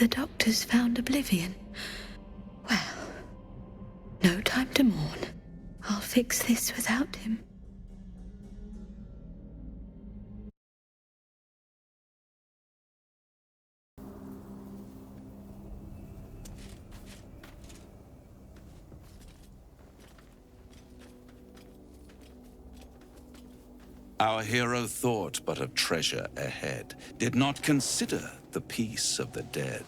The doctor's found oblivion. Well, no time to mourn. I'll fix this without him. Our hero thought but of treasure ahead, did not consider the peace of the dead.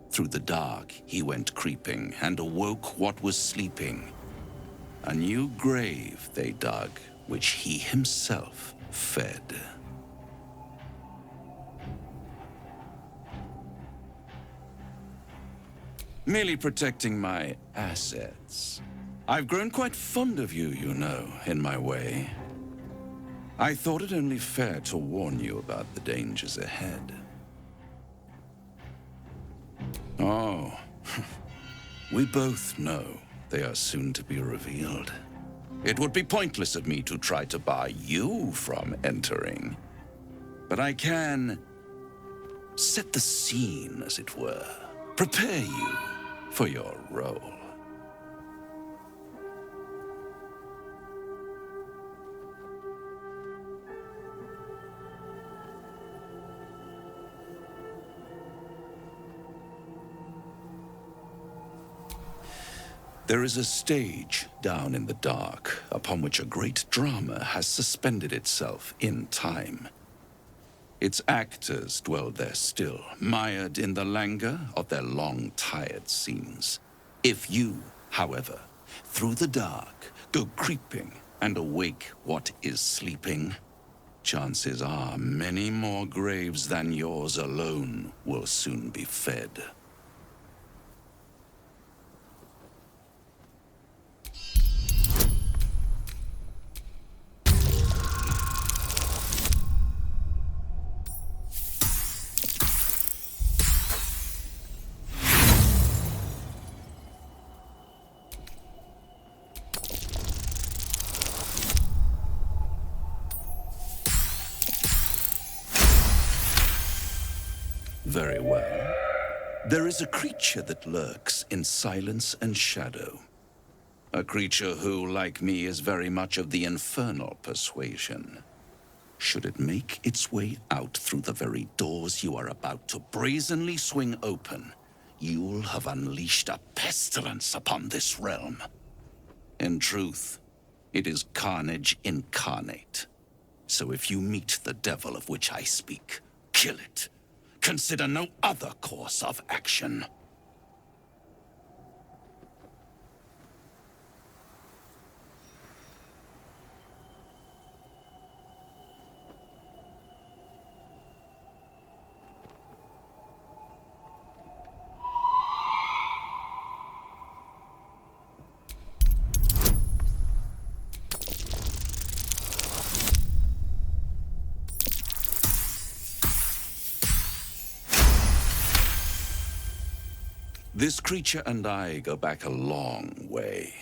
Through the dark he went creeping, and awoke what was sleeping. A new grave they dug, which he himself fed. Merely protecting my assets. I've grown quite fond of you, you know, in my way. I thought it only fair to warn you about the dangers ahead. Oh, we both know they are soon to be revealed. It would be pointless of me to try to bar you from entering. But I can set the scene, as it were. Prepare you for your role. There is a stage down in the dark upon which a great drama has suspended itself in time. Its actors dwell there still, mired in the languor of their long, tired scenes. If you, however, through the dark, go creeping and awake what is sleeping, chances are many more graves than yours alone will soon be fed. Very well. There is a creature that lurks in silence and shadow. A creature who, like me, is very much of the infernal persuasion. Should it make its way out through the very doors you are about to brazenly swing open, you'll have unleashed a pestilence upon this realm. In truth, it is carnage incarnate. So if you meet the devil of which I speak, kill it. Consider no other course of action. This creature and I go back a long way.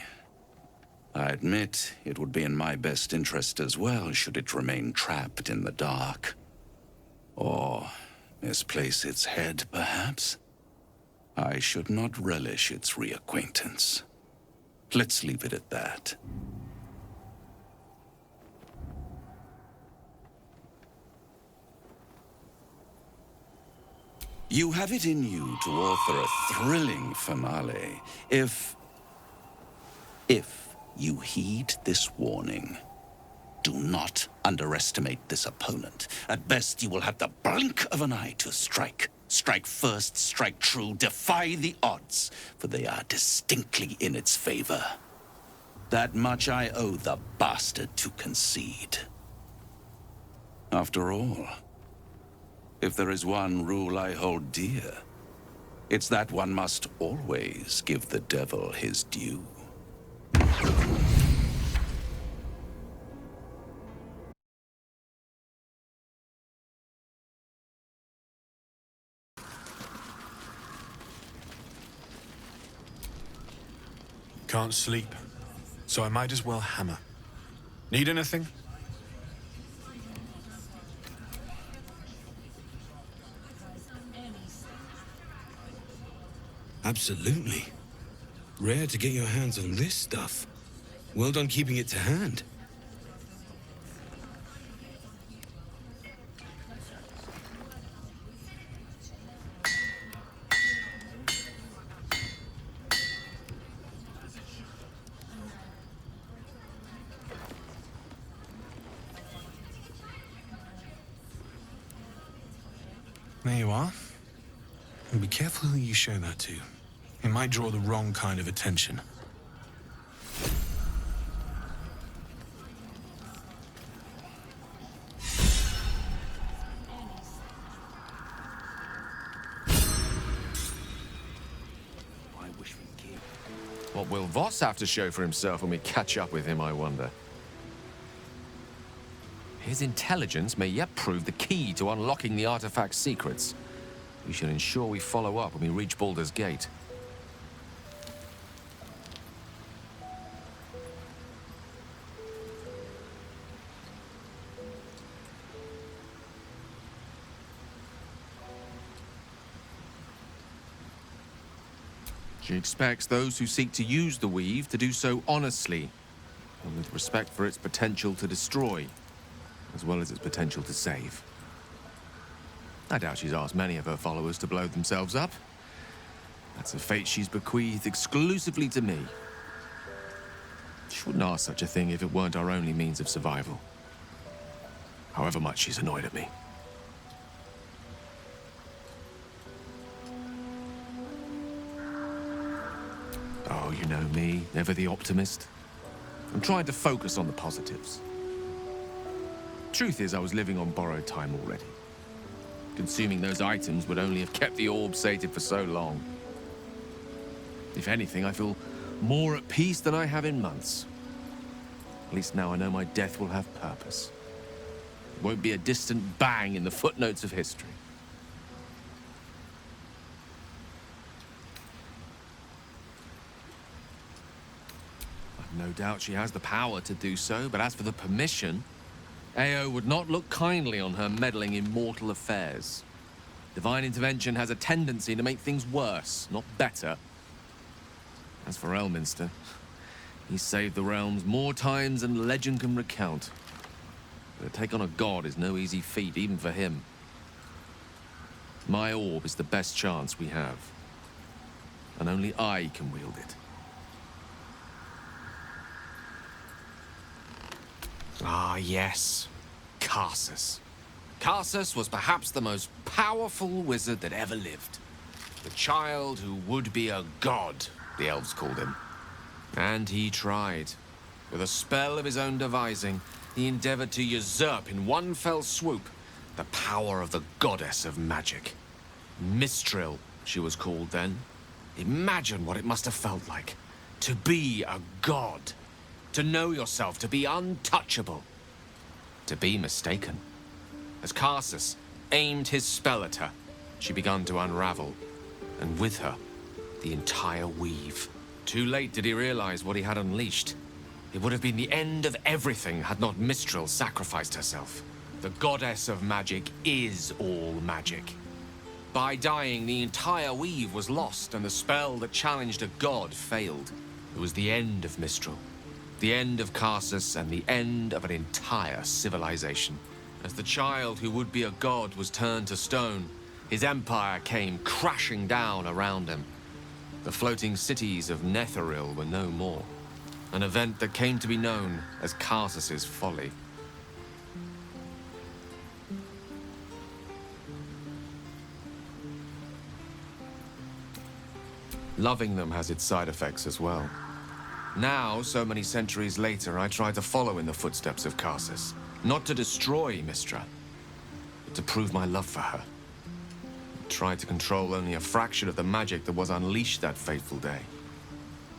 I admit it would be in my best interest as well should it remain trapped in the dark. Or misplace its head, perhaps? I should not relish its reacquaintance. Let's leave it at that. You have it in you to author a thrilling finale if you heed this warning. Do not underestimate this opponent. At best, you will have the blink of an eye to strike. Strike first, strike true, defy the odds, for they are distinctly in its favor. That much I owe the bastard to concede. After all, if there is one rule I hold dear, it's that one must always give the devil his due. Can't sleep, so I might as well hammer. Need anything? Absolutely. Rare to get your hands on this stuff. Well done keeping it to hand. There you are. And be careful who you show that to. It might draw the wrong kind of attention. What will Voss have to show for himself when we catch up with him, I wonder? His intelligence may yet prove the key to unlocking the artifact's secrets. We should ensure we follow up when we reach Baldur's Gate. She expects those who seek to use the weave to do so honestly, and with respect for its potential to destroy, as well as its potential to save. I doubt she's asked many of her followers to blow themselves up. That's a fate she's bequeathed exclusively to me. She wouldn't ask such a thing if it weren't our only means of survival. However much she's annoyed at me. Oh, you know me, never the optimist. I'm trying to focus on the positives. Truth is, I was living on borrowed time already. Consuming those items would only have kept the orb sated for so long. If anything, I feel more at peace than I have in months. At least now I know my death will have purpose. It won't be a distant bang in the footnotes of history. I've no doubt she has the power to do so, but as for the permission, Ao would not look kindly on her meddling in mortal affairs. Divine intervention has a tendency to make things worse, not better. As for Elminster, he's saved the realms more times than legend can recount. But to take on a god is no easy feat, even for him. My orb is the best chance we have. And only I can wield it. Ah, yes. Karsus. Karsus was perhaps the most powerful wizard that ever lived. The child who would be a god, the elves called him. And he tried. With a spell of his own devising, he endeavored to usurp in one fell swoop the power of the goddess of magic. Mistril, she was called then. Imagine what it must have felt like to be a god. To know yourself, to be untouchable. To be mistaken. As Karsus aimed his spell at her, she began to unravel. And with her, the entire weave. Too late did he realize what he had unleashed. It would have been the end of everything had not Mistril sacrificed herself. The goddess of magic is all magic. By dying, the entire weave was lost, and the spell that challenged a god failed. It was the end of Mistril. The end of Karsus and the end of an entire civilization. As the child who would be a god was turned to stone, his empire came crashing down around him. The floating cities of Netheril were no more. An event that came to be known as Karsus's folly. Loving them has its side effects as well. Now, so many centuries later, I try to follow in the footsteps of Karsus. Not to destroy Mystra, but to prove my love for her. I tried to control only a fraction of the magic that was unleashed that fateful day.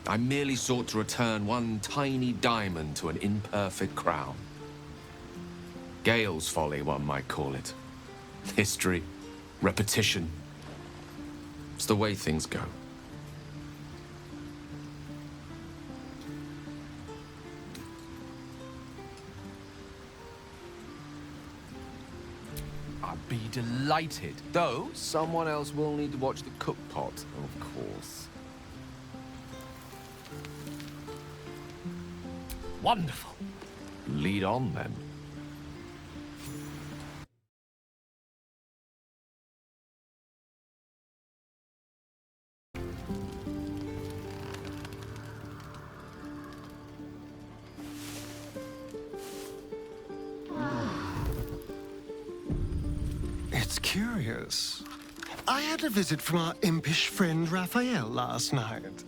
I merely sought to return one tiny diamond to an imperfect crown. Gale's folly, one might call it. History, repetition. It's the way things go. I'd be delighted. Though, someone else will need to watch the cook pot, of course. Wonderful. Lead on, then. It's curious. I had a visit from our impish friend Raphael last night.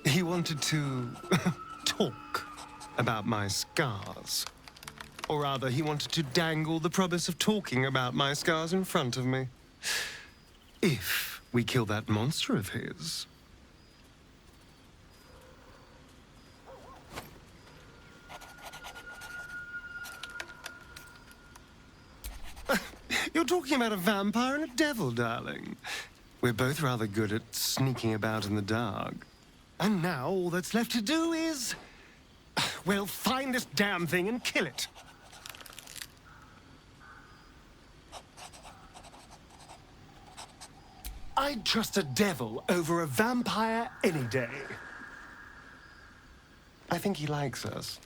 He wanted to talk about my scars. Or rather, he wanted to dangle the promise of talking about my scars in front of me. If we kill that monster of his. You're talking about a vampire and a devil, darling. We're both rather good at sneaking about in the dark. And now all that's left to do is... well, find this damn thing and kill it. I'd trust a devil over a vampire any day. I think he likes us.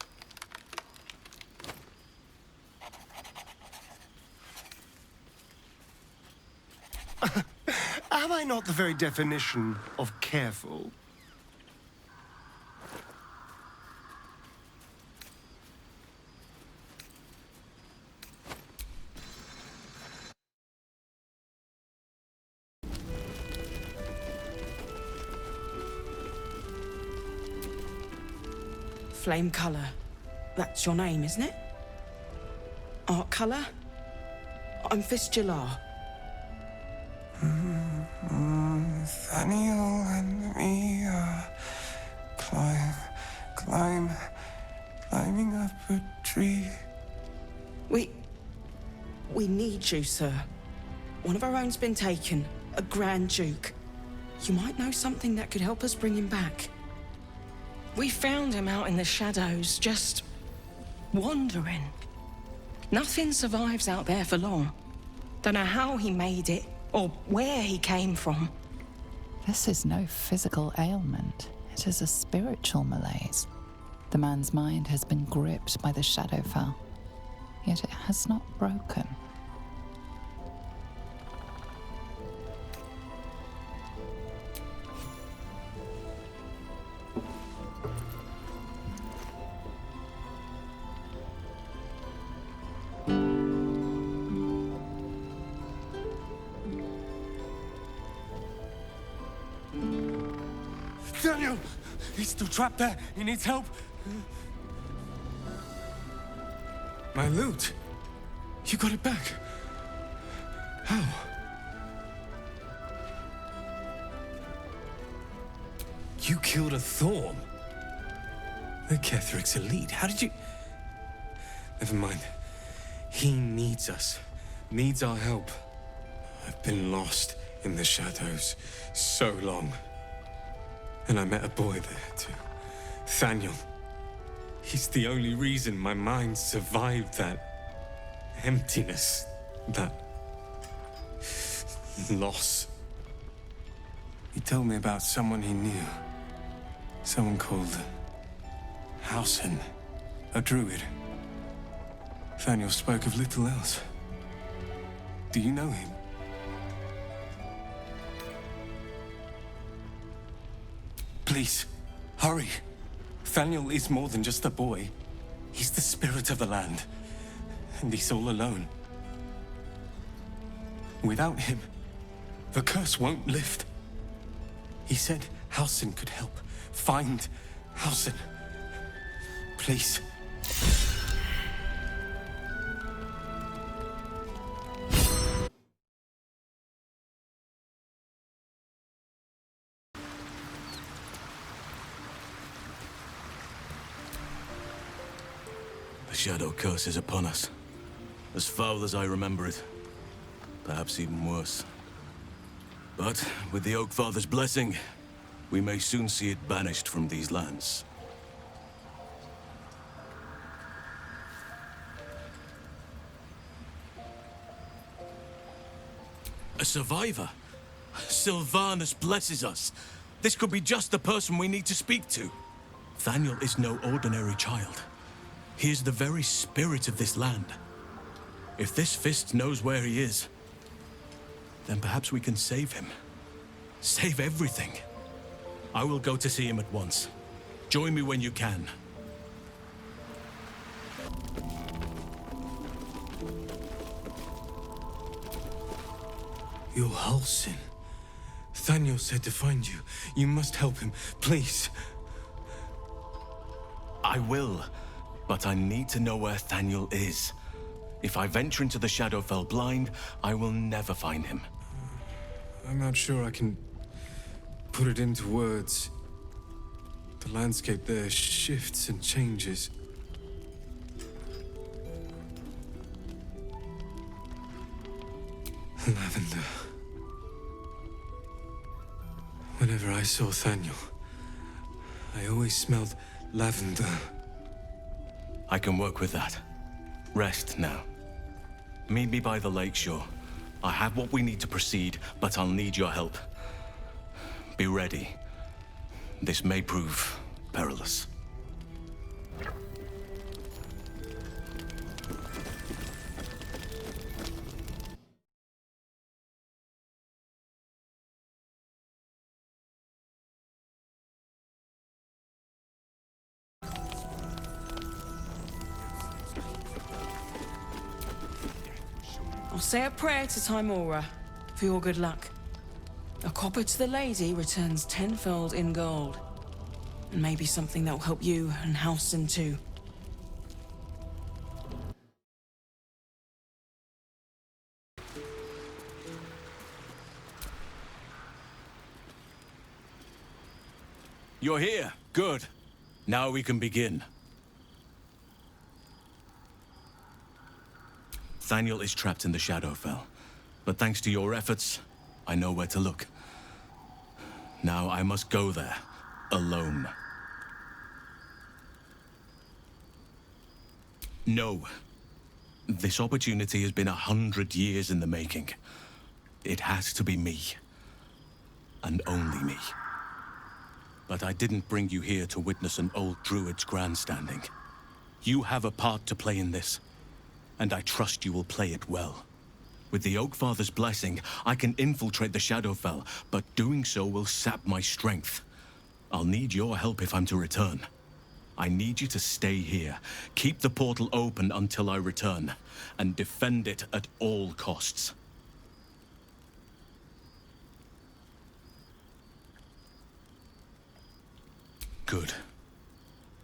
Am I not the very definition of careful? Flame colour. That's your name, isn't it? Art colour? I'm Fistula. Nathaniel and me climbing up a tree. We need you, sir. One of our own's been taken, a Grand Duke. You might know something that could help us bring him back. We found him out in the shadows, just wandering. Nothing survives out there for long. Don't know how he made it, or where he came from. This is no physical ailment. It is a spiritual malaise. The man's mind has been gripped by the Shadowfell, yet it has not broken. Daniel! He's still trapped there. He needs help. My loot? You got it back? How? You killed a Thorn? The Ketheric's elite. How did you... Never mind. He needs us. Needs our help. I've been lost in the shadows so long. And I met a boy there, too. Thaniel. He's the only reason my mind survived that emptiness, that loss. He told me about someone he knew. Someone called Hausen, a druid. Thaniel spoke of little else. Do you know him? Please, hurry. Thaniel is more than just a boy. He's the spirit of the land. And he's all alone. Without him, the curse won't lift. He said Hausen could help. Find Hausen. Please. The shadow curse is upon us. As foul as I remember it. Perhaps even worse. But with the Oak Father's blessing, we may soon see it banished from these lands. A survivor? Sylvanus blesses us. This could be just the person we need to speak to. Thaniel is no ordinary child. He is the very spirit of this land. If this fist knows where he is, then perhaps we can save him. Save everything. I will go to see him at once. Join me when you can. You're Halsin. Thaniel said to find you. You must help him, please. I will, but I need to know where Thaniel is. If I venture into the Shadowfell blind, I will never find him. I'm not sure I can put it into words. The landscape there shifts and changes. Lavender. Whenever I saw Thaniel, I always smelled lavender. I can work with that. Rest now. Meet me by the lakeshore. I have what we need to proceed, but I'll need your help. Be ready. This may prove perilous. I'll say a prayer to Timora for your good luck. A copper to the lady returns tenfold in gold. And maybe something that will help you and Halsin too. You're here. Good. Now we can begin. Thaniel is trapped in the Shadowfell, but thanks to your efforts, I know where to look. Now I must go there, alone. No. This opportunity has been 100 years in the making. It has to be me. And only me. But I didn't bring you here to witness an old druid's grandstanding. You have a part to play in this, and I trust you will play it well. With the Oakfather's blessing, I can infiltrate the Shadowfell, but doing so will sap my strength. I'll need your help if I'm to return. I need you to stay here, keep the portal open until I return, and defend it at all costs. Good.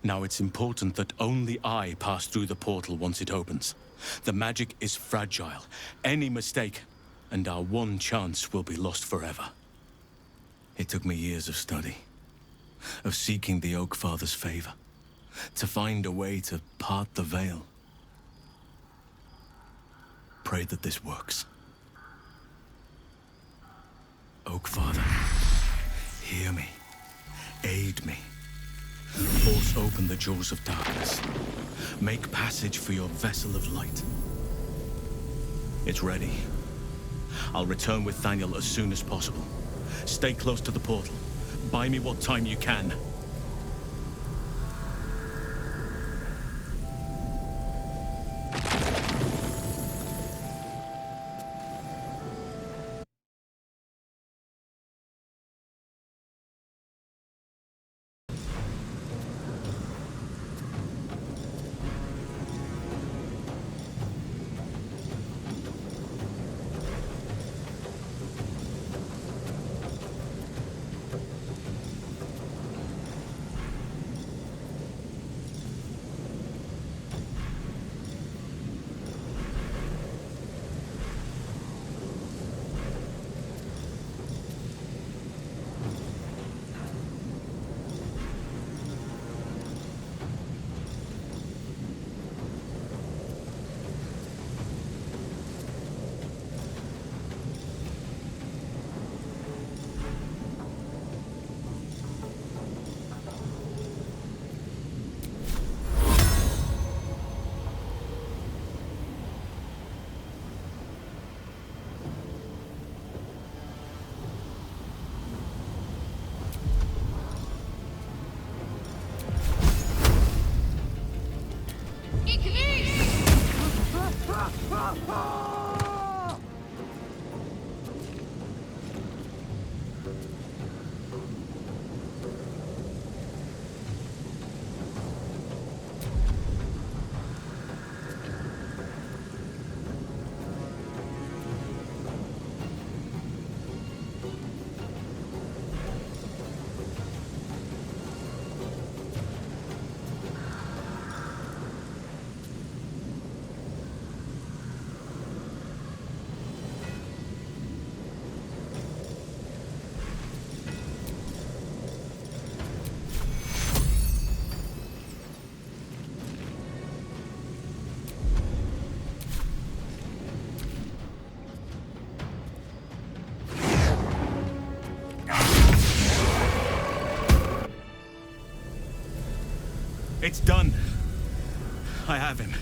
Now it's important that only I pass through the portal once it opens. The magic is fragile. Any mistake, and our one chance will be lost forever. It took me years of study, of seeking the Oakfather's favor, to find a way to part the veil. Pray that this works. Oakfather, hear me. Aid me. Force open the jaws of darkness. Make passage for your vessel of light. It's ready. I'll return with Thaniel as soon as possible. Stay close to the portal. Buy me what time you can. It's done. I have him.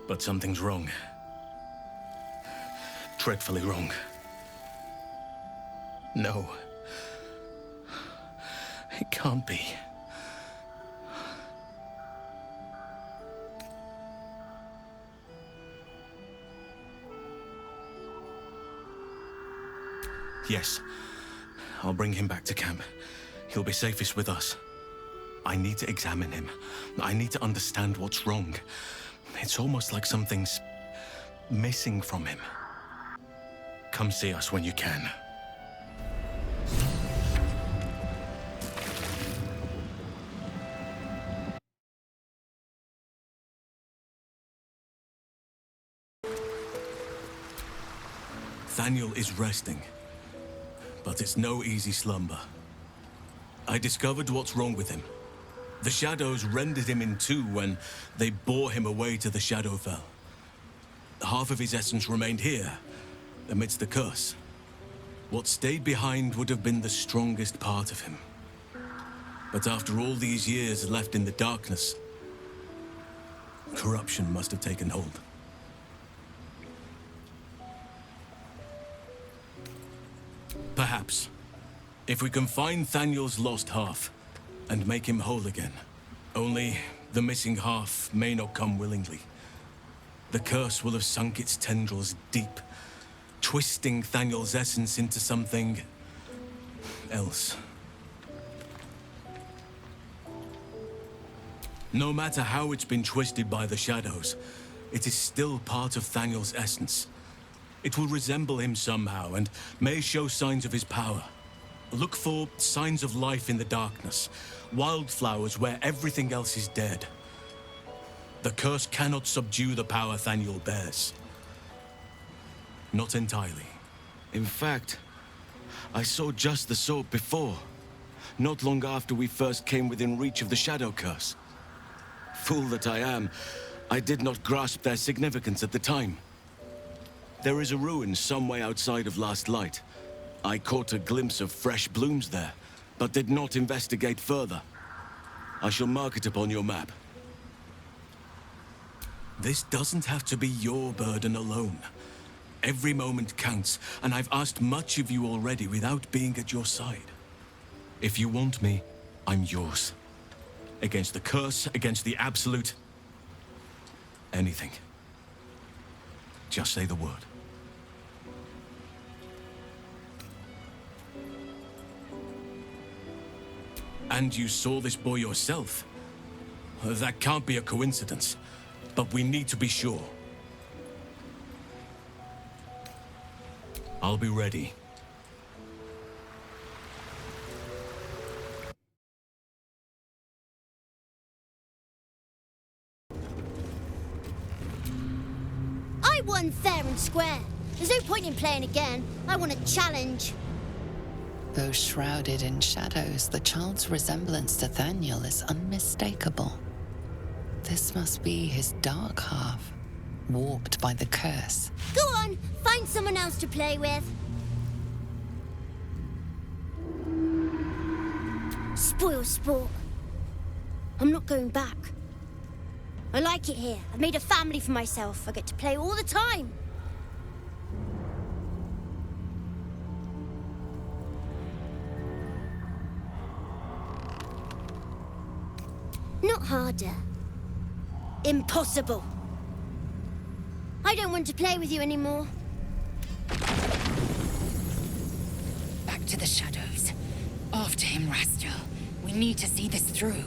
But something's wrong. Dreadfully wrong. No. It can't be. Yes. I'll bring him back to camp. He'll be safest with us. I need to examine him. I need to understand what's wrong. It's almost like something's missing from him. Come see us when you can. Thaniel is resting, but it's no easy slumber. I discovered what's wrong with him. The shadows rendered him in two when they bore him away to the Shadowfell. Half of his essence remained here, amidst the curse. What stayed behind would have been the strongest part of him. But after all these years left in the darkness, corruption must have taken hold. Perhaps, if we can find Thaniel's lost half and make him whole again. Only the missing half may not come willingly. The curse will have sunk its tendrils deep, twisting Thaniel's essence into something else. No matter how it's been twisted by the shadows, it is still part of Thaniel's essence. It will resemble him somehow and may show signs of his power. Look for signs of life in the darkness, wildflowers where everything else is dead. The curse cannot subdue the power Thaniel bears. Not entirely. In fact, I saw just the sort before, not long after we first came within reach of the Shadow Curse. Fool that I am, I did not grasp their significance at the time. There is a ruin some way outside of Last Light. I caught a glimpse of fresh blooms there, but did not investigate further. I shall mark it upon your map. This doesn't have to be your burden alone. Every moment counts, and I've asked much of you already without being at your side. If you want me, I'm yours. Against the curse, against the absolute... anything. Just say the word. And you saw this boy yourself. That can't be a coincidence, but we need to be sure. I'll be ready. I won fair and square. There's no point in playing again. I want a challenge. Though shrouded in shadows, the child's resemblance to Thaniel is unmistakable. This must be his dark half, warped by the curse. Go on, find someone else to play with. Spoil sport. I'm not going back. I like it here. I've made a family for myself. I get to play all the time. Not harder. Impossible. I don't want to play with you anymore. Back to the shadows. After him, Rastiel. We need to see this through.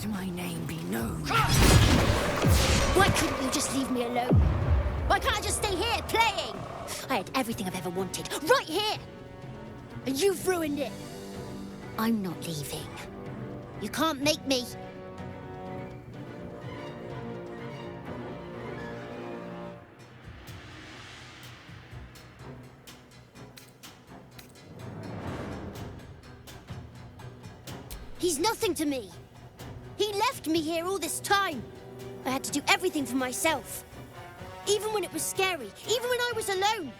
My name be known. Why couldn't you just leave me alone? Why can't I just stay here playing? I had everything I've ever wanted, right here! And you've ruined it. I'm not leaving. You can't make me. He's nothing to me. He left me here all this time. I had to do everything for myself. Even when it was scary, even when I was alone.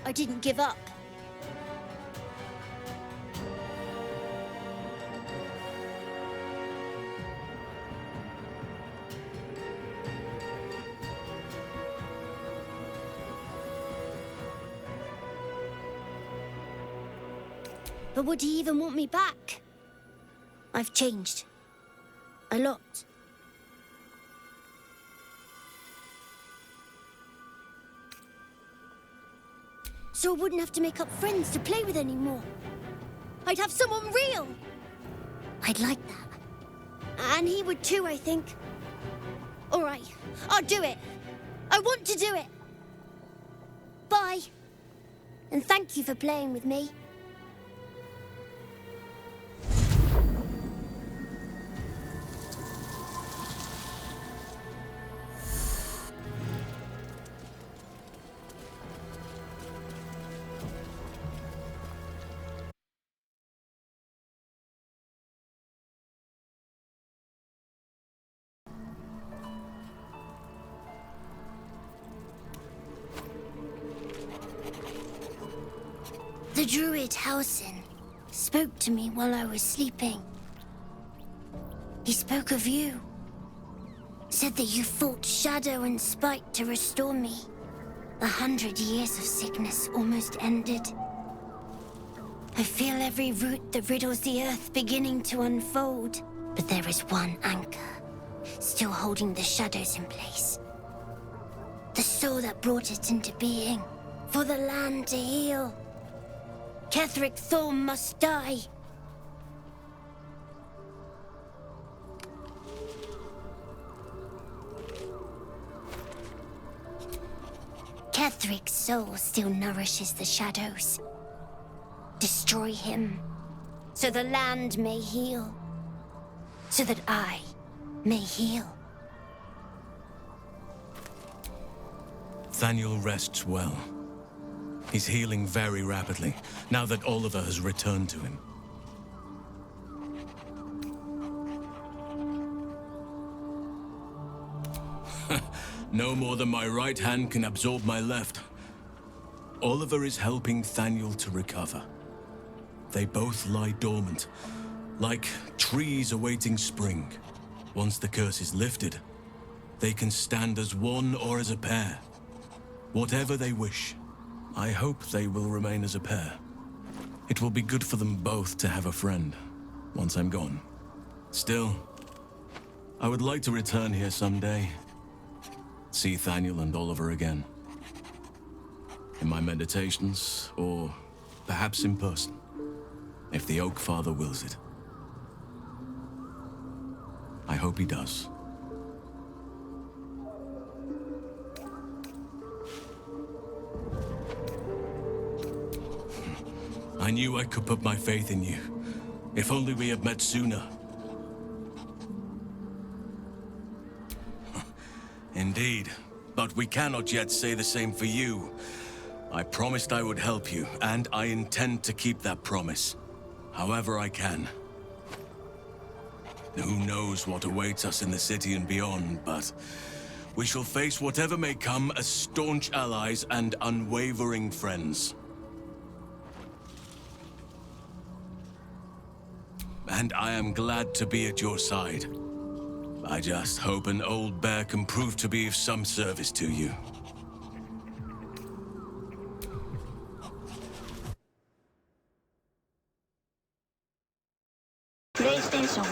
I didn't give up. But would he even want me back? I've changed. A lot. So I wouldn't have to make up friends to play with anymore. I'd have someone real. I'd like that. And he would too, I think. All right, I'll do it. I want to do it. Bye. And thank you for playing with me. The druid Halsin spoke to me while I was sleeping. He spoke of you. Said that you fought shadow and spite to restore me. 100 years of sickness almost ended. I feel every root that riddles the earth beginning to unfold. But there is one anchor, still holding the shadows in place. The soul that brought it into being, for the land to heal. Ketheric Thorm must die. Ketheric's soul still nourishes the shadows. Destroy him, so the land may heal. So that I may heal. Thaniel rests well. He's healing very rapidly, now that Oliver has returned to him. No more than my right hand can absorb my left. Oliver is helping Thaniel to recover. They both lie dormant, like trees awaiting spring. Once the curse is lifted, they can stand as one or as a pair. Whatever they wish. I hope they will remain as a pair. It will be good for them both to have a friend, once I'm gone. Still, I would like to return here someday. See Thaniel and Oliver again. In my meditations, or perhaps in person, if the Oak Father wills it. I hope he does. I knew I could put my faith in you. If only we had met sooner. Indeed, but we cannot yet say the same for you. I promised I would help you, and I intend to keep that promise. However I can. Who knows what awaits us in the city and beyond, but we shall face whatever may come as staunch allies and unwavering friends. And I am glad to be at your side. I just hope an old bear can prove to be of some service to you. PlayStation